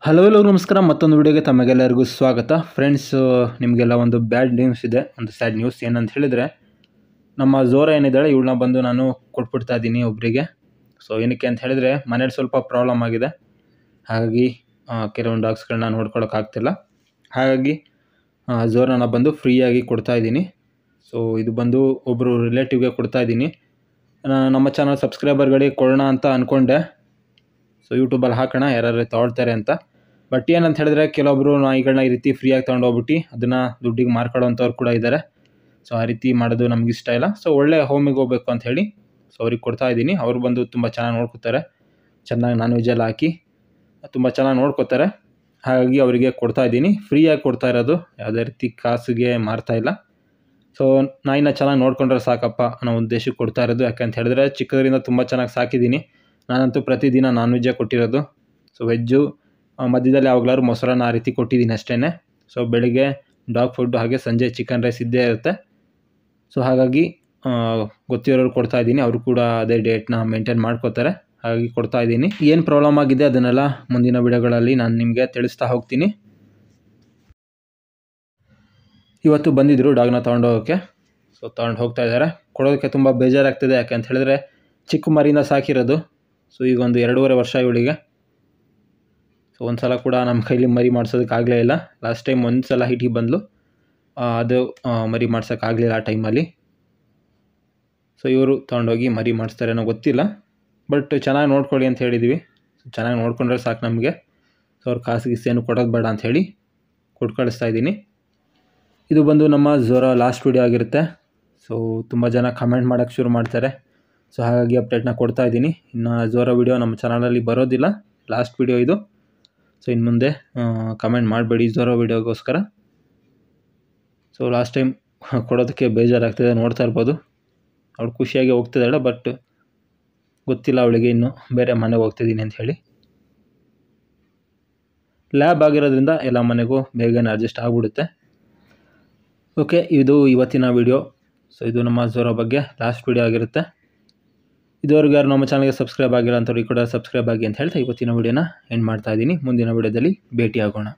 Hello ನಮಸ್ಕಾರ. ಮತ್ತೊಂದು ವಿಡಿಯೋಗೆ ತಮಗೆಲ್ಲರಿಗೂ ಸ್ವಾಗತ. ಫ್ರೆಂಡ್ಸ್, ನಿಮಗೆಲ್ಲ ಒಂದು ಬ್ಯಾಡ್ ನ್ಯೂಸ್ ಇದೆ, ಒಂದು ಸ್ಯಾಡ್ ನ್ಯೂಸ್. ಏನಂತ ಹೇಳಿದರೆ, ನಮ್ಮ ಝೋರಾ ಏನಿದ್ದಾಳೆ ಇವಳನ್ನ ಬಂದು ನಾನು ಕೊಟ್ಬಿಡ್ತಾ ಇದ್ದೀನಿ ಒಬ್ಬರಿಗೆ. ಸೊ ಏನಕ್ಕೆ ಅಂತ ಹೇಳಿದರೆ, ಮನೇಲಿ ಸ್ವಲ್ಪ ಪ್ರಾಬ್ಲಮ್ ಆಗಿದೆ. ಹಾಗಾಗಿ ಕೆಲವೊಂದು ಡಾಗ್ಸ್ಗಳನ್ನ ನೋಡ್ಕೊಳ್ಳೋಕ್ಕಾಗ್ತಿಲ್ಲ. ಹಾಗಾಗಿ ಝೋರಾನ ಬಂದು ಫ್ರೀಯಾಗಿ ಕೊಡ್ತಾ ಇದ್ದೀನಿ. ಸೊ ಇದು ಬಂದು ಒಬ್ಬರು ರಿಲೇಟಿವ್ಗೆ ಕೊಡ್ತಾ ಇದ್ದೀನಿ. ನಮ್ಮ ಚಾನಲ್ ಸಬ್ಸ್ಕ್ರೈಬರ್ಗಳಿಗೆ ಕೊಡೋಣ ಅಂತ ಅಂದ್ಕೊಂಡೆ. ಸೊ ಯೂಟ್ಯೂಬಲ್ಲಿ ಹಾಕೋಣ, ಯಾರು ತೊಗೊಳ್ತಾರೆ ಅಂತ. ಬಟ್ ಏನಂತ ಹೇಳಿದ್ರೆ, ಕೆಲವೊಬ್ಬರು ನಾಯಿಗಳನ್ನ ಈ ರೀತಿ ಫ್ರೀಯಾಗಿ ತೊಗೊಂಡೋಗ್ಬಿಟ್ಟು ಅದನ್ನು ದುಡ್ಡಿಗೆ ಮಾರ್ಕೊಳ್ಳೋವಂಥವ್ರು ಕೂಡ ಇದ್ದಾರೆ. ಸೊ ಆ ರೀತಿ ಮಾಡೋದು ನಮ್ಗೆ ಇಷ್ಟ ಇಲ್ಲ. ಸೊ ಒಳ್ಳೆ ಹೋಮಿಗೆ ಹೋಗ್ಬೇಕು ಅಂತ ಹೇಳಿ ಸೊ ಅವ್ರಿಗೆ ಕೊಡ್ತಾ ಇದ್ದೀನಿ. ಅವರು ಬಂದು ತುಂಬ ಚೆನ್ನಾಗಿ ನೋಡ್ಕೋತಾರೆ, ಚೆನ್ನಾಗಿ ನಾನ್ ವೆಜ್ ಎಲ್ಲ ಹಾಕಿ ತುಂಬ ಚೆನ್ನಾಗಿ ನೋಡ್ಕೋತಾರೆ. ಹಾಗಾಗಿ ಅವರಿಗೆ ಕೊಡ್ತಾ ಇದ್ದೀನಿ, ಫ್ರೀಯಾಗಿ ಕೊಡ್ತಾ ಇರೋದು, ಯಾವುದೇ ರೀತಿ ಕಾಸಿಗೆ ಮಾರ್ತಾ ಇಲ್ಲ. ಸೊ ನಾಯಿನ ಚೆನ್ನಾಗಿ ನೋಡ್ಕೊಂಡ್ರೆ ಸಾಕಪ್ಪ ಅನ್ನೋ ಉದ್ದೇಶಕ್ಕೆ ಕೊಡ್ತಾ ಇರೋದು. ಯಾಕಂತ ಹೇಳಿದ್ರೆ, ಚಿಕ್ಕದರಿಂದ ತುಂಬ ಚೆನ್ನಾಗಿ ಸಾಕಿದ್ದೀನಿ. ನಾನಂತೂ ಪ್ರತಿದಿನ ನಾನ್ ವೆಜ್ಜೇ ಕೊಟ್ಟಿರೋದು. ಸೊ ವೆಜ್ಜು ಮಧ್ಯದಲ್ಲಿ ಯಾವಾಗಲಾದ್ರು ಮೊಸರನ್ನ ಆ ರೀತಿ ಕೊಟ್ಟಿದ್ದೀನಿ ಅಷ್ಟೇ. ಸೊ ಬೆಳಿಗ್ಗೆ ಡಾಗ್ ಫುಡ್ಡು, ಹಾಗೆ ಸಂಜೆ ಚಿಕನ್ ರೈಸ್ ಇದ್ದೇ ಇರುತ್ತೆ. ಸೊ ಹಾಗಾಗಿ ಗೊತ್ತಿರೋರು ಕೊಡ್ತಾ ಇದ್ದೀನಿ. ಅವರು ಕೂಡ ಅದೇ ಡೇಟ್ನ ಮೇಂಟೈನ್ ಮಾಡ್ಕೋತಾರೆ, ಹಾಗಾಗಿ ಕೊಡ್ತಾ ಇದ್ದೀನಿ. ಏನು ಪ್ರಾಬ್ಲಮ್ ಆಗಿದೆ ಅದನ್ನೆಲ್ಲ ಮುಂದಿನ ವಿಡಿಯೋಗಳಲ್ಲಿ ನಾನು ನಿಮಗೆ ತಿಳಿಸ್ತಾ ಹೋಗ್ತೀನಿ. ಇವತ್ತು ಬಂದಿದ್ದರು ಡಾಗ್ನ ತೊಗೊಂಡು ಹೋಗೋಕ್ಕೆ. ಸೊ ತೊಗೊಂಡು ಹೋಗ್ತಾ ಇದ್ದಾರೆ. ಕೊಡೋದಕ್ಕೆ ತುಂಬ ಬೇಜಾರಾಗ್ತಿದೆ. ಯಾಕೆ ಅಂತ ಹೇಳಿದ್ರೆ, ಚಿಕ್ಕ ಮರಿಯಿಂದ ಸಾಕಿರೋದು. ಸೊ ಈಗ ಒಂದು 2.5 ವರ್ಷ ಇವಳಿಗೆ. ಸೊ ಒಂದು ಸಲ ಕೂಡ ನಮ್ಮ ಕೈಲಿ ಮರಿ ಮಾಡ್ಸೋದಕ್ಕಾಗಲೇ ಇಲ್ಲ. ಲಾಸ್ಟ್ ಟೈಮ್ ಒಂದು ಸಲ ಹಿಟಿಗೆ ಬಂದಳು, ಅದು ಮರಿ ಮಾಡ್ಸೋಕ್ಕಾಗಲಿಲ್ಲ ಆ ಟೈಮಲ್ಲಿ. ಸೊ ಇವರು ತೊಗೊಂಡೋಗಿ ಮರಿ ಮಾಡಿಸ್ತಾರೆ ಅನ್ನೋ ಗೊತ್ತಿಲ್ಲ. ಬಟ್ ಚೆನ್ನಾಗಿ ನೋಡ್ಕೊಳ್ಳಿ ಅಂತ ಹೇಳಿದ್ವಿ. ಚೆನ್ನಾಗಿ ನೋಡ್ಕೊಂಡ್ರೆ ಸಾಕು ನಮಗೆ. ಸೊ ಅವ್ರ ಕಾಸಿಗೆ ಏನು ಕೊಡೋದು ಬೇಡ ಅಂಥೇಳಿ ಕೊಟ್ಟು ಕಳಿಸ್ತಾ ಇದ್ದೀನಿ. ಇದು ಬಂದು ನಮ್ಮ ಝೋರಾ ಲಾಸ್ಟ್ ವಿಡಿಯೋ ಆಗಿರುತ್ತೆ. ಸೊ ತುಂಬ ಜನ ಕಮೆಂಟ್ ಮಾಡೋಕ್ಕೆ ಶುರು ಮಾಡ್ತಾರೆ. ಸೊ ಹಾಗಾಗಿ ಅಪ್ಡೇಟ್ನ ಕೊಡ್ತಾ ಇದ್ದೀನಿ. ಇನ್ನು ಝೋರಾ ವಿಡಿಯೋ ನಮ್ಮ ಚಾನಲಲ್ಲಿ ಬರೋದಿಲ್ಲ, ಲಾಸ್ಟ್ ವಿಡಿಯೋ ಇದು. ಸೊ ಇನ್ನು ಮುಂದೆ ಕಮೆಂಟ್ ಮಾಡಬೇಡಿ ಝೋರಾ ವಿಡಿಯೋಗೋಸ್ಕರ. ಸೊ ಲಾಸ್ಟ್ ಟೈಮ್ ಕೊಡೋದಕ್ಕೆ ಬೇಜಾರಾಗ್ತಿದೆ, ನೋಡ್ತಾ ಇರ್ಬೋದು. ಅವಳು ಖುಷಿಯಾಗಿ ಹೋಗ್ತಿದ್ದಾಳೆ, ಬಟ್ ಗೊತ್ತಿಲ್ಲ ಅವಳಿಗೆ ಇನ್ನು ಬೇರೆ ಮನೆಗೆ ಹೋಗ್ತಿದ್ದೀನಿ ಅಂತ ಹೇಳಿ. ಲ್ಯಾಬ್ ಆಗಿರೋದ್ರಿಂದ ಎಲ್ಲ ಮನೆಗೂ ಬೇಗನೆ ಅಡ್ಜಸ್ಟ್ ಆಗಿಬಿಡುತ್ತೆ. ಓಕೆ, ಇದು ಇವತ್ತಿನ ವಿಡಿಯೋ. ಸೊ ಇದು ನಮ್ಮ ಝೋರಾ ಬಗ್ಗೆ ಲಾಸ್ಟ್ ವಿಡಿಯೋ ಆಗಿರುತ್ತೆ. ಇದುವರೆಗೂ ಯಾರು ನಮ್ಮ ಚಾನಲ್ಗೆ ಸಬ್ಸ್ಕ್ರೈಬ್ ಆಗಿಲ್ಲ ಅಂಥವ್ರು ಈ ಕೂಡ ಸಬ್ಸ್ಕ್ರೈಬ್ ಆಗಿ ಅಂತ ಹೇಳ್ತಾ ಇವತ್ತಿನ ವಿಡಿಯೋನ ಎಂಡ್ ಮಾಡ್ತಾ ಇದ್ದೀನಿ. ಮುಂದಿನ ವಿಡಿಯೋದಲ್ಲಿ ಭೇಟಿ ಆಗೋಣ.